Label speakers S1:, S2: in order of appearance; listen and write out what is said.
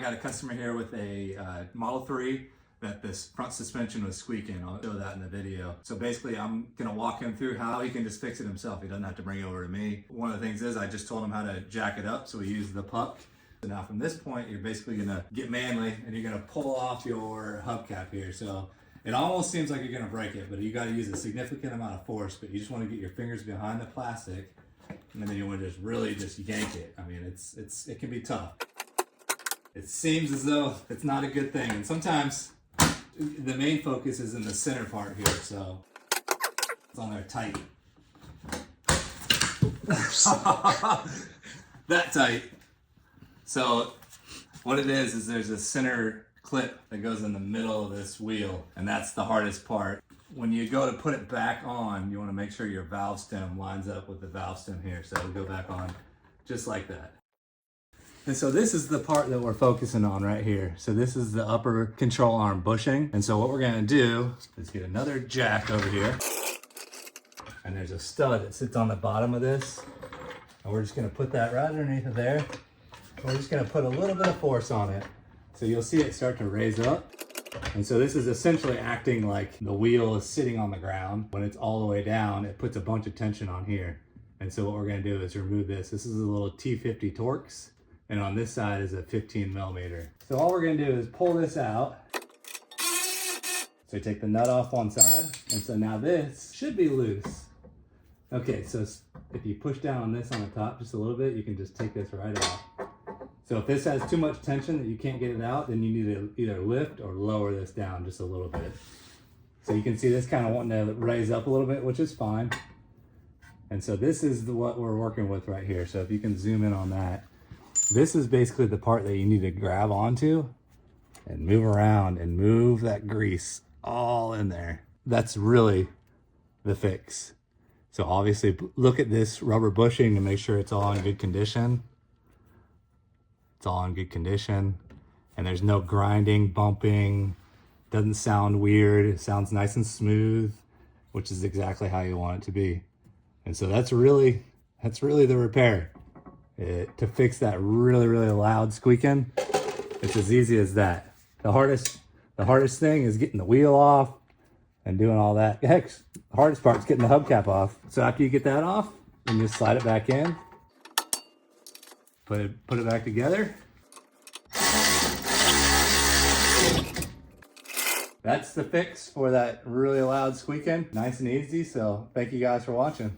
S1: got a customer here with a Model 3 that this front suspension was squeaking. I'll show that in the video. So basically I'm gonna walk him through how he can just fix it himself. He doesn't have to bring it over to me. One of the things is I just told him how to jack it up, so we use the puck. So now from this point, you're basically gonna get manly and you're gonna pull off your hubcap here. So it almost seems like you're gonna break it, but you gotta use a significant amount of force, but you just wanna get your fingers behind the plastic and then you wanna just really just yank it. I mean, it can be tough. It seems as though it's not a good thing. And sometimes the main focus is in the center part here, so it's on there tight. That tight. So what it is there's a center clip that goes in the middle of this wheel, and that's the hardest part. When you go to put it back on, you want to make sure your valve stem lines up with the valve stem here. So it'll go back on just like that. And so this is the part that we're focusing on right here. So this is the upper control arm bushing. And so what we're gonna do is get another jack over here. And there's a stud that sits on the bottom of this. And we're just gonna put that right underneath of there. We're just gonna put a little bit of force on it. So you'll see it start to raise up. And so this is essentially acting like the wheel is sitting on the ground. When it's all the way down, it puts a bunch of tension on here. And so what we're gonna do is remove this. This is a little T50 Torx. And on this side is a 15 millimeter. So all we're gonna do is pull this out. So take the nut off one side. And so now this should be loose. Okay, so if you push down on this on the top just a little bit, you can just take this right out. So if this has too much tension that you can't get it out, then you need to either lift or lower this down just a little bit. So you can see this kind of wanting to raise up a little bit, which is fine. And so this is what we're working with right here. So if you can zoom in on that. This is basically the part that you need to grab onto and move around and move that grease all in there. That's really the fix. So obviously look at this rubber bushing to make sure it's all in good condition. It's all in good condition. And there's no grinding, bumping, doesn't sound weird. It sounds nice and smooth, which is exactly how you want it to be. And so that's really the repair. To fix that really loud squeaking, it's as easy as that. The hardest thing is getting the wheel off and doing all that. Heck, the hardest part is getting the hubcap off. So after you get that off, you just slide it back in, put it back together. That's the fix for that really loud squeaking. Nice and easy. So thank you guys for watching.